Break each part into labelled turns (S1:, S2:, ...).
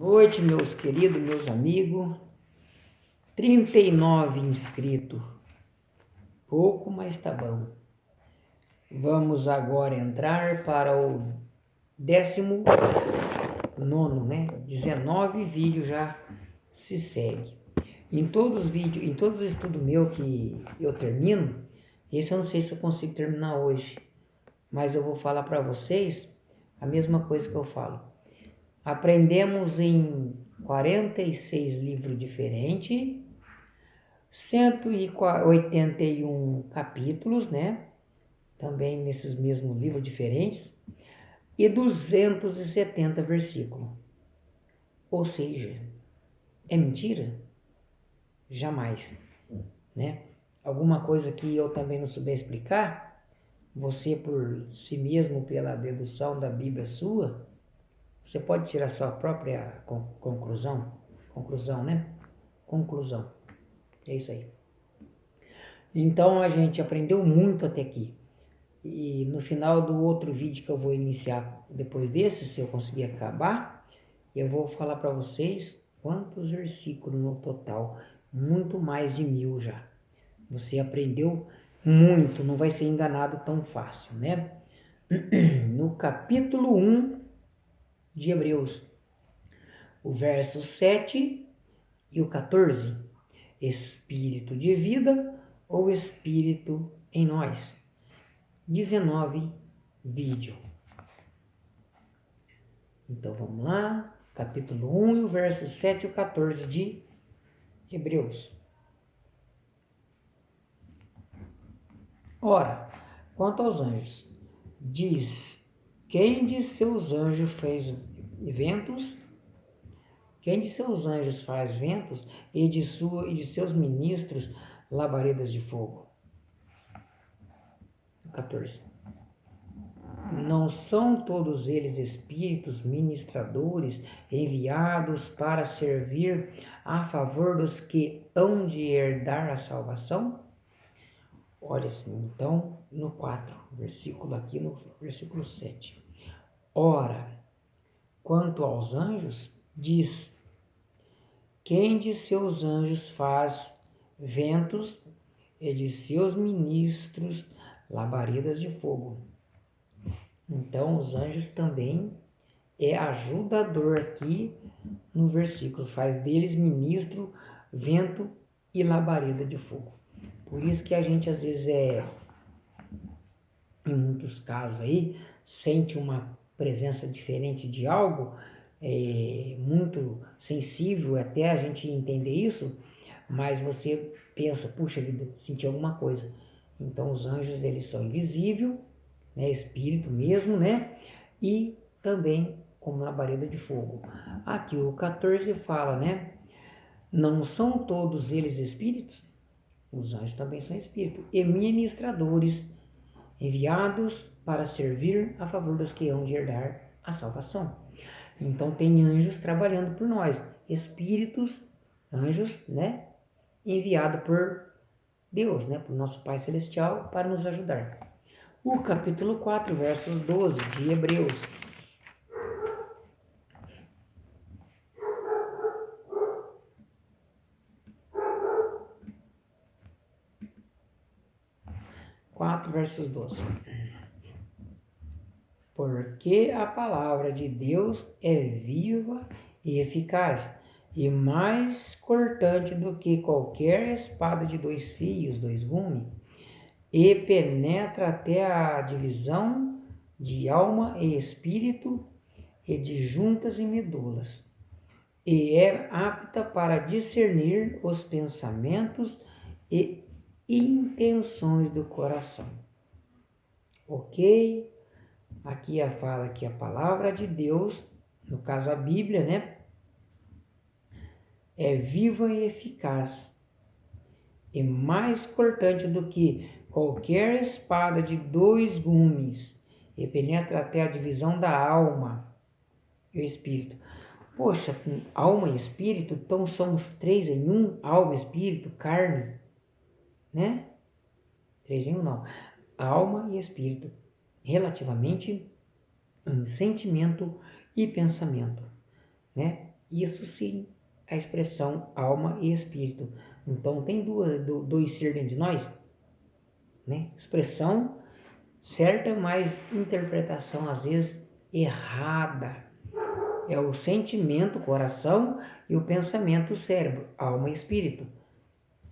S1: Boa noite, meus queridos, meus amigos. 39 inscritos. Pouco, mas tá bom. Vamos agora entrar para o 19º, né? 19 vídeos já se segue. Em todos os vídeos, em todos os estudos meus que eu termino, esse eu não sei se eu consigo terminar hoje, mas eu vou falar para vocês a mesma coisa que eu falo. Aprendemos em 46 livros diferentes, 181 capítulos, né? Também nesses mesmos livros diferentes, e 270 versículos. Ou seja, é mentira? Jamais, né? Alguma coisa que eu também não souber explicar, você por si mesmo, pela dedução da Bíblia sua, você pode tirar sua própria conclusão. Conclusão, né? Conclusão. É isso aí. Então a gente aprendeu muito até aqui. E no final do outro vídeo que eu vou iniciar depois desse, se eu conseguir acabar, eu vou falar para vocês quantos versículos no total. Muito mais de 1000 já. Você aprendeu muito, não vai ser enganado tão fácil, né? No capítulo 1 de Hebreus, o verso 7 e o 14. Espírito de vida ou espírito em nós. 19 vídeo. Então vamos lá, capítulo 1 e o verso 7 e o 14 de Hebreus. Ora, quanto aos anjos, diz: quem de seus anjos fez ventos? Quem de seus anjos faz ventos e de seus ministros labaredas de fogo? 14. Não são todos eles espíritos ministradores enviados para servir a favor dos que hão de herdar a salvação? Olha assim, então, no 4, versículo aqui no versículo 7. Ora, quanto aos anjos, diz: quem de seus anjos faz ventos e de seus ministros labaredas de fogo? Então, os anjos também é ajudador aqui no versículo. Faz deles ministro, vento e labareda de fogo. Por isso que a gente às vezes em muitos casos aí, sente uma presença diferente de algo, muito sensível até a gente entender isso, mas você pensa, puxa vida, senti alguma coisa. Então os anjos, eles são invisíveis, né, espírito mesmo, né? E também como labareda de fogo. Aqui o 14 fala, né? Não são todos eles espíritos? Os anjos também são espíritos. E ministradores enviados para servir a favor dos que hão de herdar a salvação. Então tem anjos trabalhando por nós. Espíritos, anjos, né? Enviado por Deus, né? Por nosso Pai Celestial para nos ajudar. O capítulo 4, versos 12 de Hebreus. Versos 12. Porque a palavra de Deus é viva e eficaz, e mais cortante do que qualquer espada de 2 fios, 2 gumes, e penetra até a divisão de alma e espírito, e de juntas e medulas, e é apta para discernir os pensamentos e intenções do coração. Ok? Aqui fala que a palavra de Deus, no caso a Bíblia, né? É viva e eficaz, e mais cortante do que qualquer espada de 2 gumes, e penetra até a divisão da alma e o espírito. Poxa, alma e espírito, então somos 3 em 1, alma, espírito, carne, né? 3 em 1 não. Alma e espírito, relativamente em sentimento e pensamento, né? Isso sim, a expressão alma e espírito. Então tem dois seres dentro de nós, né? Expressão certa, mas interpretação às vezes errada. É o sentimento, o coração, e o pensamento, o cérebro, alma e espírito,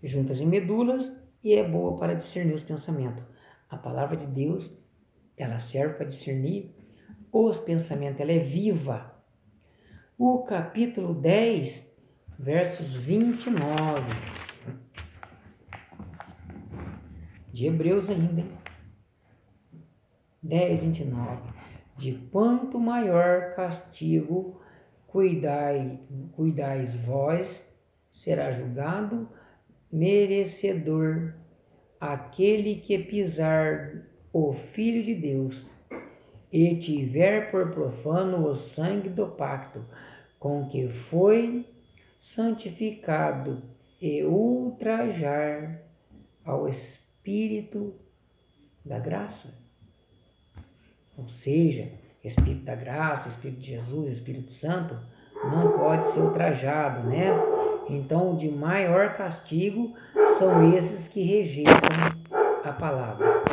S1: juntas em medulas, e é boa para discernir os pensamentos. A palavra de Deus, ela serve para discernir os pensamentos, ela é viva. O capítulo 10, versos 29, de Hebreus ainda, hein? 10, 29. De quanto maior castigo cuidais vós, será julgado merecedor aquele que pisar o Filho de Deus e tiver por profano o sangue do pacto com que foi santificado e ultrajar ao Espírito da graça. Ou seja, Espírito da graça, Espírito de Jesus, Espírito Santo, não pode ser ultrajado, né? Então, de maior castigo são esses que rejeitam a palavra.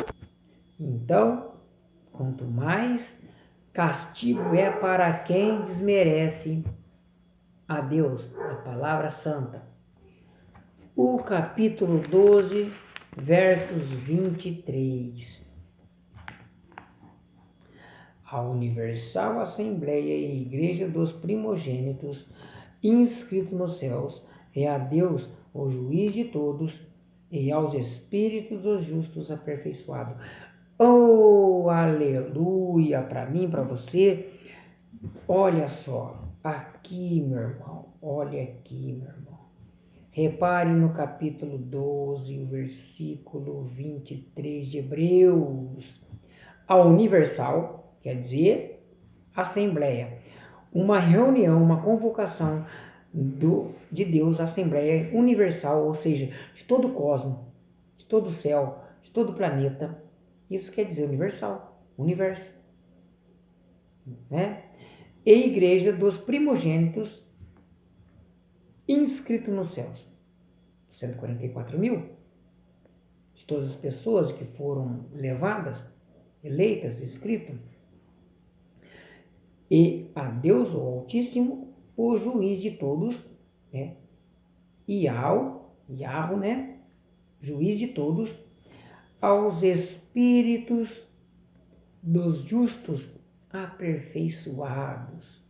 S1: Então, quanto mais castigo é para quem desmerece a Deus, a palavra santa. O capítulo 12, versos 23. A Universal Assembleia e Igreja dos Primogênitos, inscrito nos céus, é a Deus, o juiz de todos, e aos espíritos dos justos aperfeiçoado. Oh, aleluia! Para mim, para você, olha só, aqui, meu irmão, olha aqui, meu irmão. Repare no capítulo 12, o versículo 23 de Hebreus. A Universal, quer dizer, Assembleia, uma reunião, uma convocação de Deus, Assembleia Universal, ou seja, de todo o cosmos, de todo o céu, de todo o planeta. Isso quer dizer universal, universo, né? E Igreja dos Primogênitos, inscrito nos céus, 144 mil, de todas as pessoas que foram levadas, eleitas, inscritas, e a Deus, o Altíssimo, o juiz de todos, né? Yahweh, né? Juiz de todos, aos espíritos dos justos aperfeiçoados.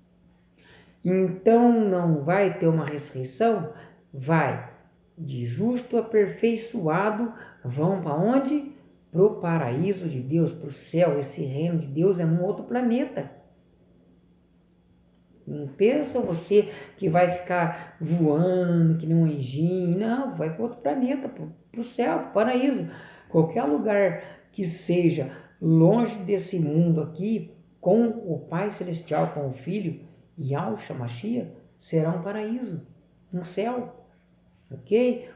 S1: Então não vai ter uma ressurreição? Vai. De justo aperfeiçoado, vão para onde? Para o paraíso de Deus, para o céu. Esse reino de Deus é num outro planeta. Não pensa você que vai ficar voando, que nem um anjinho. Não, vai para outro planeta, para o céu, para o paraíso. Qualquer lugar que seja longe desse mundo aqui, com o Pai Celestial, com o Filho, Yahshua Mashiach, será um paraíso, um céu. Ok?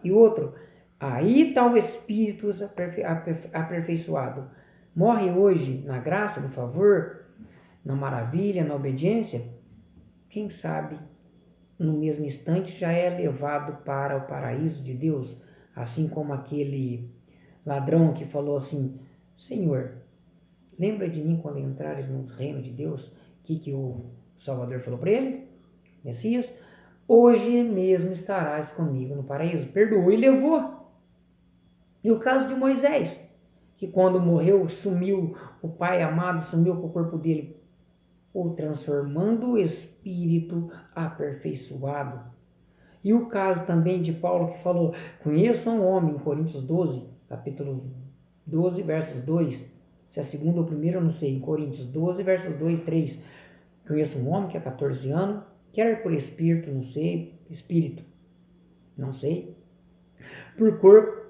S1: E outro, aí está o Espírito aperfeiçoado. Morre hoje na graça, no favor, na maravilha, na obediência, quem sabe no mesmo instante já é levado para o paraíso de Deus, assim como aquele ladrão que falou assim: Senhor, lembra de mim quando entrares no reino de Deus? Que o Salvador falou para ele? Messias, hoje mesmo estarás comigo no paraíso. Perdoou e levou. E o caso de Moisés, que quando morreu, sumiu, o Pai amado sumiu com o corpo dele, o transformando o espírito aperfeiçoado. E o caso também de Paulo, que falou: conheço um homem, em Coríntios 12, capítulo 12, versos 2, se é a segunda ou primeira, eu não sei, em Coríntios 12, versos 2 e 3, conheço um homem que há 14 anos, quer por espírito, não sei, por corpo,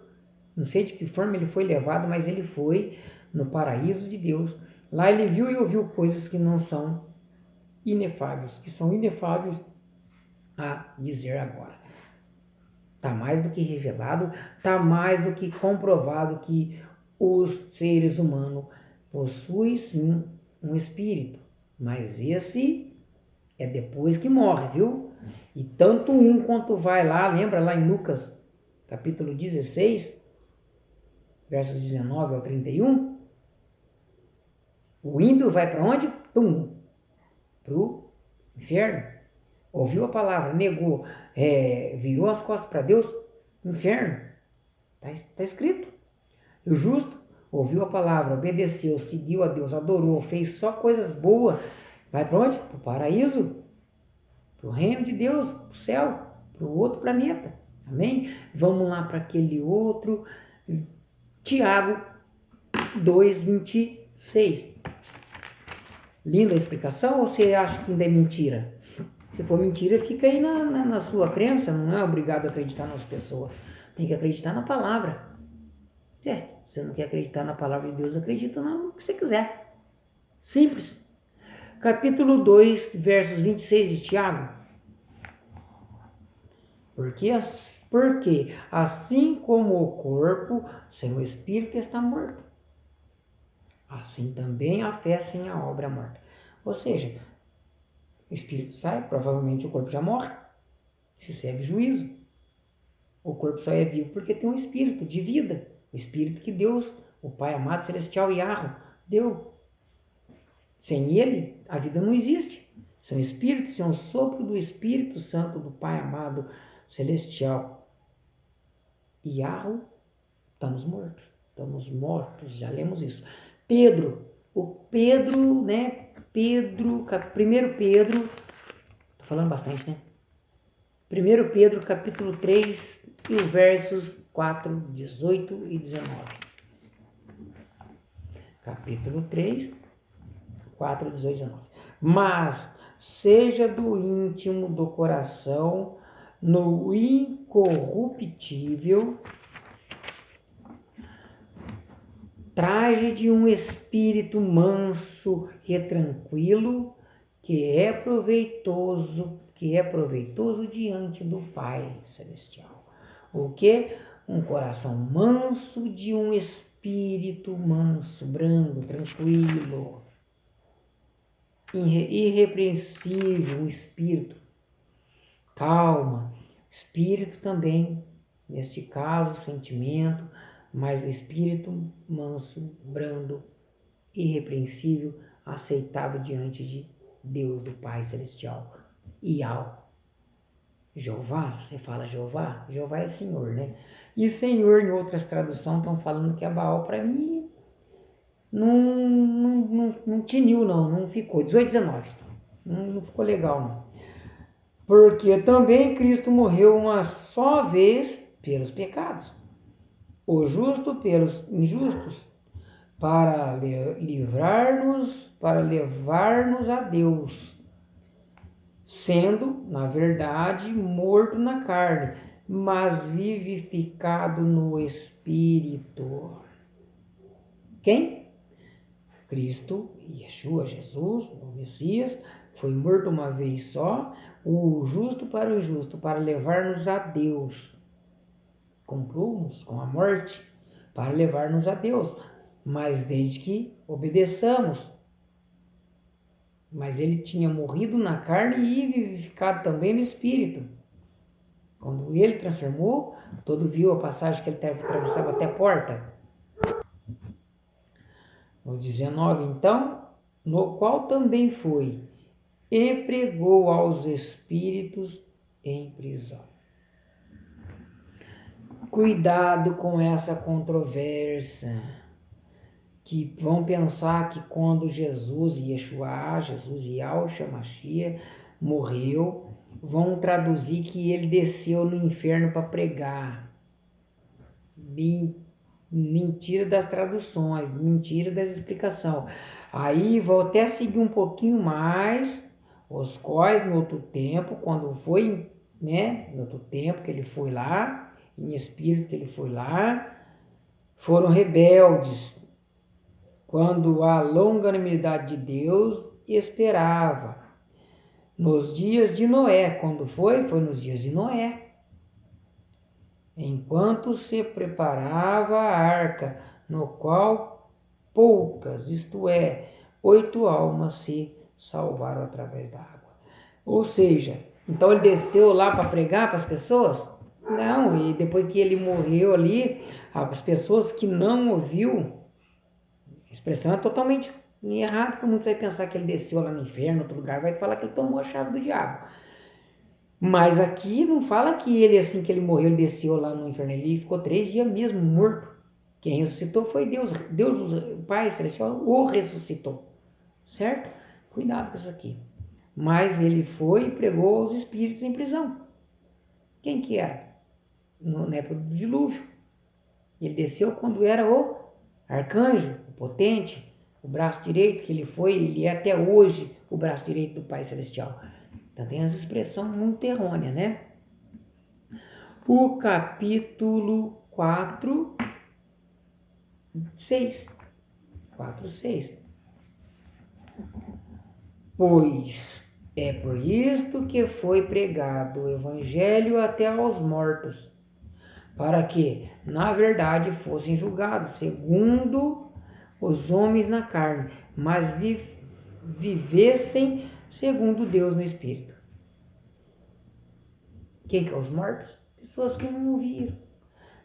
S1: não sei de que forma ele foi levado, mas ele foi no paraíso de Deus. Lá ele viu e ouviu coisas que não são inefáveis, que são inefáveis a dizer agora. Está mais do que revelado, está mais do que comprovado que os seres humanos possuem sim um espírito, mas esse É depois que morre, viu? E tanto um quanto vai lá, lembra lá em Lucas, capítulo 16, versos 19 ao 31? O ímpio vai para onde? Pum! Para o inferno. Ouviu a palavra, negou, virou as costas para Deus, inferno. Está escrito. E o justo ouviu a palavra, obedeceu, seguiu a Deus, adorou, fez só coisas boas. Vai para onde? Para o paraíso, para o reino de Deus, para o céu, para o outro planeta. Amém? Vamos lá para aquele outro. Tiago 2:26. Linda a explicação ou você acha que ainda é mentira? Se for mentira, fica aí na sua crença, não é obrigado a acreditar nas pessoas. Tem que acreditar na palavra. Você não quer acreditar na palavra de Deus, acredita no que você quiser. Simples. Capítulo 2, versos 26 de Tiago. Porque assim como o corpo sem o espírito está morto, assim também a fé sem a obra é morta. Ou seja, o espírito sai, provavelmente o corpo já morre, se segue juízo. O corpo só é vivo porque tem um espírito de vida, o espírito que Deus, o Pai amado celestial Yahweh, deu. Sem ele, a vida não existe. Sem o espírito, sem o sopro do Espírito Santo do Pai amado celestial Yahweh, estamos mortos. Estamos mortos, já lemos isso. Pedro, né? 1 Pedro, tô falando bastante, né? 1 Pedro, capítulo 3, e os versos 4, 18 e 19. Capítulo 3, 4, 18 e 19. Mas seja do íntimo do coração, no incorruptível traje de um espírito manso e tranquilo, que é proveitoso diante do Pai Celestial. O que? Um coração manso de um espírito manso, brando, tranquilo, irrepreensível, um espírito. Calma, espírito também, neste caso, sentimento, mas o espírito manso, brando, irrepreensível, aceitável diante de Deus, do Pai Celestial. Yahweh. Jeová, você fala Jeová? Jeová é Senhor, né? E Senhor, em outras traduções, estão falando que é Baal. Para mim, não tiniu, não ficou. 18, 19. Não ficou legal, não. Porque também Cristo morreu uma só vez pelos pecados, o justo pelos injustos, para levar-nos a Deus, sendo, na verdade, morto na carne, mas vivificado no Espírito. Quem? Cristo, Yeshua, Jesus, o Messias, foi morto uma vez só, o justo, para levar-nos a Deus. Concluímos com a morte, para levar-nos a Deus, mas desde que obedeçamos. Mas ele tinha morrido na carne e vivificado também no Espírito. Quando ele transformou, todo viu a passagem que ele atravessava até a porta. No 19, então, no qual também foi, e pregou aos espíritos em prisão. Cuidado com essa controvérsia, que vão pensar que quando Jesus Yahshua Mashiach, morreu, vão traduzir que ele desceu no inferno para pregar. Mentira das traduções, mentira das explicações. Aí vou até seguir um pouquinho mais, os quais no outro tempo, quando foi, né, no outro tempo que ele foi lá, em espírito que ele foi lá, foram rebeldes, quando a longanimidade de Deus esperava. Nos dias de Noé, quando foi nos dias de Noé. Enquanto se preparava a arca, no qual poucas, isto é, 8 almas se salvaram através da água. Ou seja, então ele desceu lá para pregar para as pessoas? Não, e depois que ele morreu ali, as pessoas que não ouviu, a expressão é totalmente errada, porque muitos vai pensar que ele desceu lá no inferno, outro lugar, vai falar que ele tomou a chave do diabo. Mas aqui não fala que ele, assim que ele morreu, ele desceu lá no inferno, ele ficou 3 dias mesmo morto. Quem ressuscitou foi Deus. Deus, o Pai Celestial, o ressuscitou. Certo? Cuidado com isso aqui. Mas ele foi e pregou aos espíritos em prisão. Quem que era? Na época do dilúvio. Ele desceu quando era o arcanjo, o potente, o braço direito, que ele é até hoje o braço direito do Pai Celestial. Então tem essa expressão muito errônea, né? O capítulo 4, 6. 4, 6. Pois é por isto que foi pregado o evangelho até aos mortos, para que, na verdade, fossem julgados segundo os homens na carne, mas vivessem segundo Deus no Espírito. Quem que é os mortos? Pessoas que não ouviram.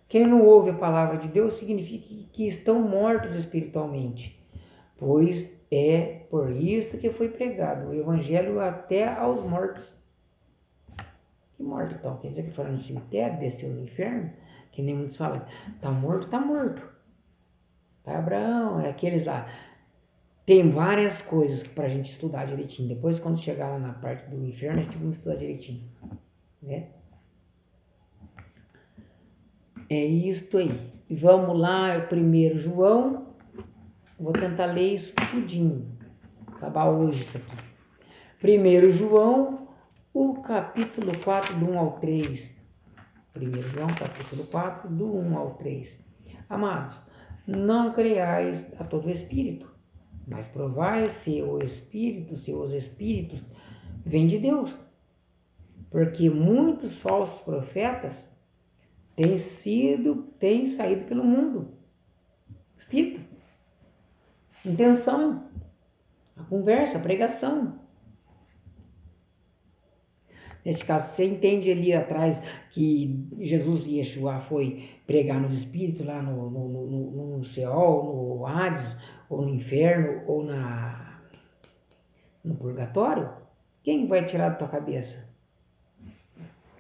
S1: Quem não ouve a palavra de Deus significa que estão mortos espiritualmente, pois é por isto que foi pregado o evangelho até aos mortos. Que morto então? Quer dizer que foi no cemitério, desceu no inferno? Que nem muitos falam, tá morto, tá morto. Pai Abraão, é aqueles lá. Tem várias coisas para a gente estudar direitinho. Depois, quando chegar lá na parte do inferno, a gente vai estudar direitinho. Né? É isto aí. E vamos lá, é o 1 João. Vou tentar ler isso tudinho. Acabar hoje isso aqui. 1 João, o capítulo 4, do 1 ao 3. 1 João, capítulo 4, do 1 ao 3. Amados, não creiais a todo espírito, mas provai se os espíritos vêm de Deus. Porque muitos falsos profetas têm saído pelo mundo. Espírito. Intenção. A conversa, a pregação. Neste caso, você entende ali atrás que Jesus e Yeshua foi pregar nos espíritos lá no Seol, no Hades, ou no inferno, ou no purgatório? Quem vai tirar da tua cabeça?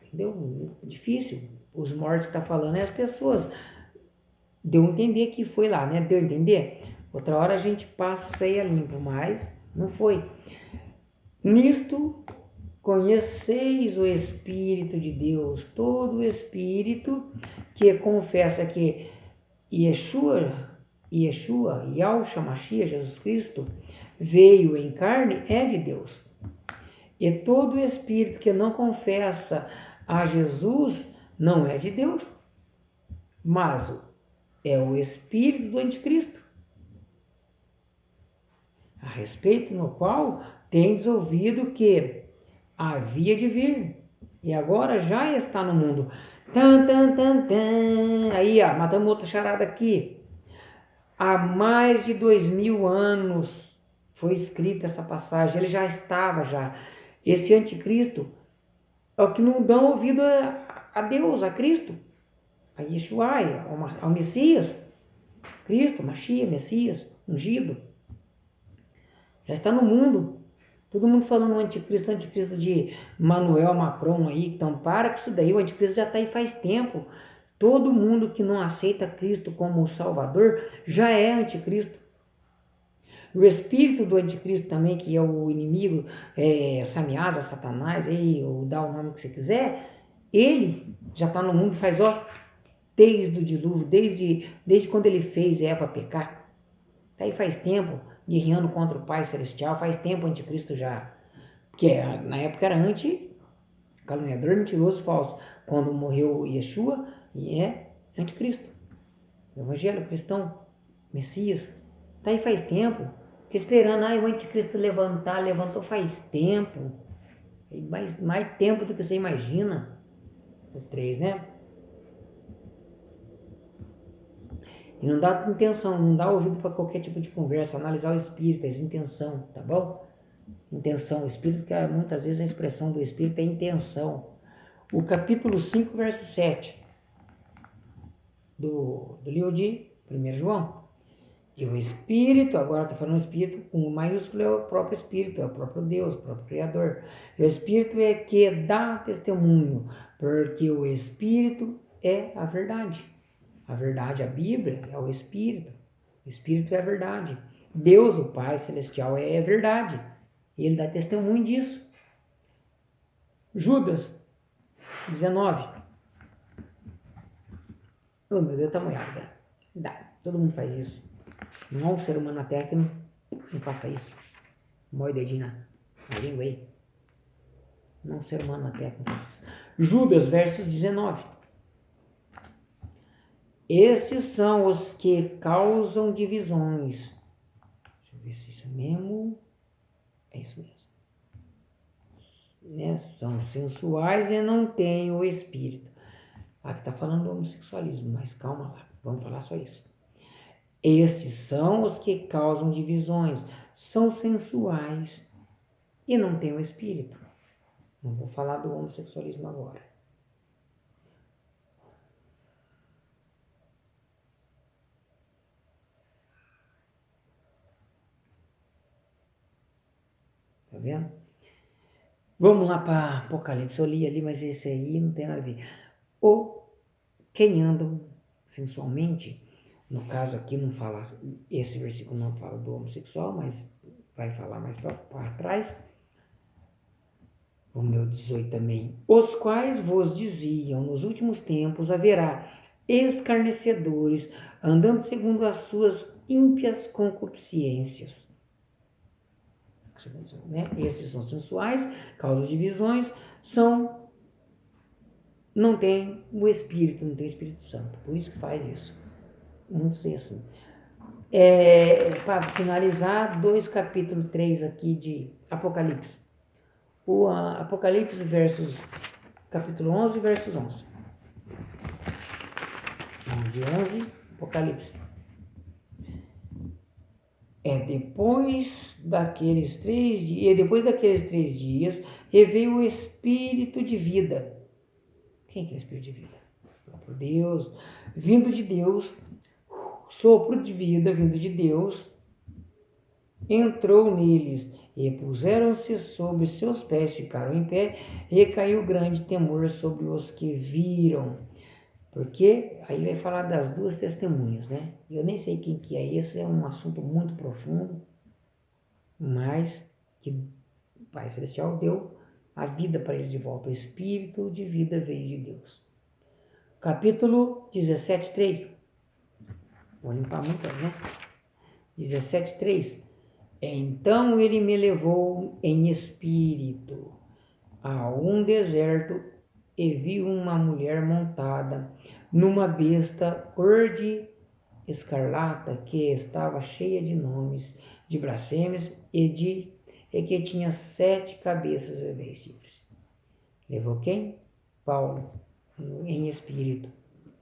S1: Entendeu? Difícil. Os mortos que está falando é as pessoas. Deu a entender que foi lá, né? Deu a entender? Outra hora a gente passa isso aí a limpo, mas não foi. Nisto conheceis o Espírito de Deus, todo Espírito que confessa que Yeshua, Yahshua Mashiach, Jesus Cristo, veio em carne, é de Deus. E todo Espírito que não confessa a Jesus não é de Deus, mas é o Espírito do Anticristo, a respeito no qual tendes ouvido que havia de vir, e agora já está no mundo. Tan, tan, tan, tan. Aí, ó, matamos outra charada aqui. Há mais de 2000 anos foi escrita essa passagem, ele já estava já. Esse anticristo é o que não dão ouvido a Deus, a Cristo, a Yeshua, ao Messias, Cristo, Mashiach, Messias, ungido. Já está no mundo. Todo mundo falando anticristo de Manuel Macron aí. Então para com isso daí, o anticristo já está aí faz tempo. Todo mundo que não aceita Cristo como o Salvador já é anticristo. O espírito do anticristo também, que é o inimigo, Samiasa, Satanás, ou dá o nome que você quiser, ele já está no mundo faz, desde o dilúvio, desde quando ele fez Eva pecar. Está aí faz tempo, guerreando contra o Pai Celestial, faz tempo o anticristo já. Porque na época era caluniador, mentiroso, falso. Quando morreu Yeshua, e é anticristo. Evangelho, cristão, Messias. Está aí faz tempo. Fica esperando, o anticristo levantou faz tempo. Mais tempo do que você imagina. O 3, né? E não dá intenção, não dá ouvido para qualquer tipo de conversa, analisar o espírito, a intenção, tá bom? Intenção, espírito, que muitas vezes a expressão do espírito é intenção. O capítulo 5, verso 7 do livro de 1 João. E o Espírito, agora está falando Espírito, com o maiúsculo é o próprio Espírito, é o próprio Deus, o próprio Criador. E o Espírito é que dá testemunho, porque o Espírito é a verdade. A verdade, a Bíblia, é o Espírito. O Espírito é a verdade. Deus, o Pai Celestial, é a verdade. E ele dá testemunho disso. Judas 19. Oh, meu Deus, tá molhado. Dá. Todo mundo faz isso. Não há um ser humano na Terra que não faça isso. Mói o dedinho na língua aí. Não há um ser humano na Terra que não faça isso. Judas, versos 19. Estes são os que causam divisões. Deixa eu ver se isso é mesmo. É isso mesmo. Né? São sensuais e não têm o espírito. Aqui está falando do homossexualismo, mas calma lá. Vamos falar só isso. Estes são os que causam divisões, são sensuais e não têm o espírito. Não vou falar do homossexualismo agora. Tá vendo? Vamos lá para Apocalipse. Eu li ali, mas esse aí não tem nada a ver. Ou quem andam sensualmente, no caso aqui não fala, esse versículo não fala do homossexual, mas vai falar mais para trás. O meu 18 também. Os quais vos diziam, nos últimos tempos haverá escarnecedores, andando segundo as suas ímpias concupiscências. Né? Esses são sensuais, causam divisões, não tem o Espírito, não tem o Espírito Santo. Por isso que faz isso. Muitos é assim. Para finalizar, 2 capítulo 3 aqui de Apocalipse. O Apocalipse capítulo 11, versos 11. 11, Apocalipse. Depois daqueles 3 dias, veio o Espírito de vida. Quem que é o Espírito de vida? O próprio Deus, vindo de Deus, sopro de vida vindo de Deus, entrou neles, e puseram-se sobre seus pés, ficaram em pé, e caiu grande temor sobre os que viram. Porque aí vai falar das duas testemunhas, né? Eu nem sei quem que é, esse é um assunto muito profundo, mas que o Pai Celestial deu a vida para eles de volta. O Espírito de vida veio de Deus. Capítulo 17, 3. Vou limpar muito, né? 17, 3. Então ele me levou em espírito a um deserto e vi uma mulher montada numa besta cor de escarlata que estava cheia de nomes, de blasfêmias e que tinha 7 cabeças e 10 chifres. Levou quem? Paulo, em espírito,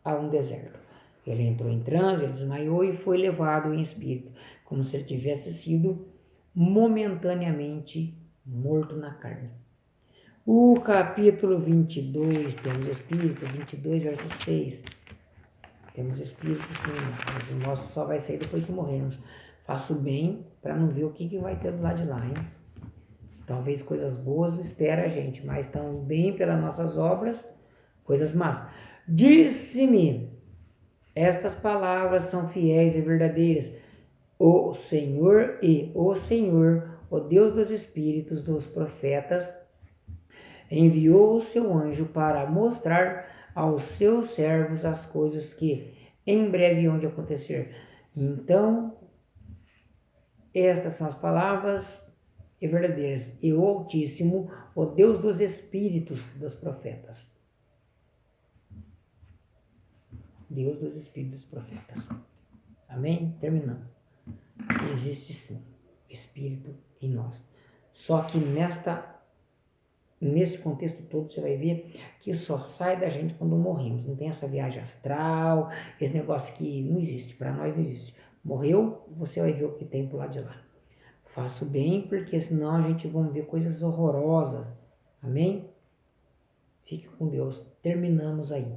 S1: a um deserto. Ele entrou em transe, ele desmaiou e foi levado em espírito, como se ele tivesse sido momentaneamente morto na carne. O capítulo 22, temos Espírito, 22, verso 6. Temos Espírito sim, mas o nosso só vai sair depois que morrermos. Faço bem para não ver o que vai ter do lado de lá, hein? Talvez coisas boas espera a gente, mas estão bem pelas nossas obras, coisas más. Disse-me, estas palavras são fiéis e verdadeiras. O Senhor, o Deus dos Espíritos dos profetas, enviou o seu anjo para mostrar aos seus servos as coisas que em breve hão de acontecer. Então, estas são as palavras verdadeiras. E o Altíssimo, o Deus dos Espíritos dos profetas. Deus dos Espíritos dos profetas. Amém? Terminando. Existe sim Espírito em nós. Só que neste contexto todo você vai ver que só sai da gente quando morremos. Não tem essa viagem astral, esse negócio que não existe, para nós não existe. Morreu, você vai ver o que tem pro lado de lá. Faça o bem, porque senão a gente vai ver coisas horrorosas. Amém? Fique com Deus. Terminamos aí.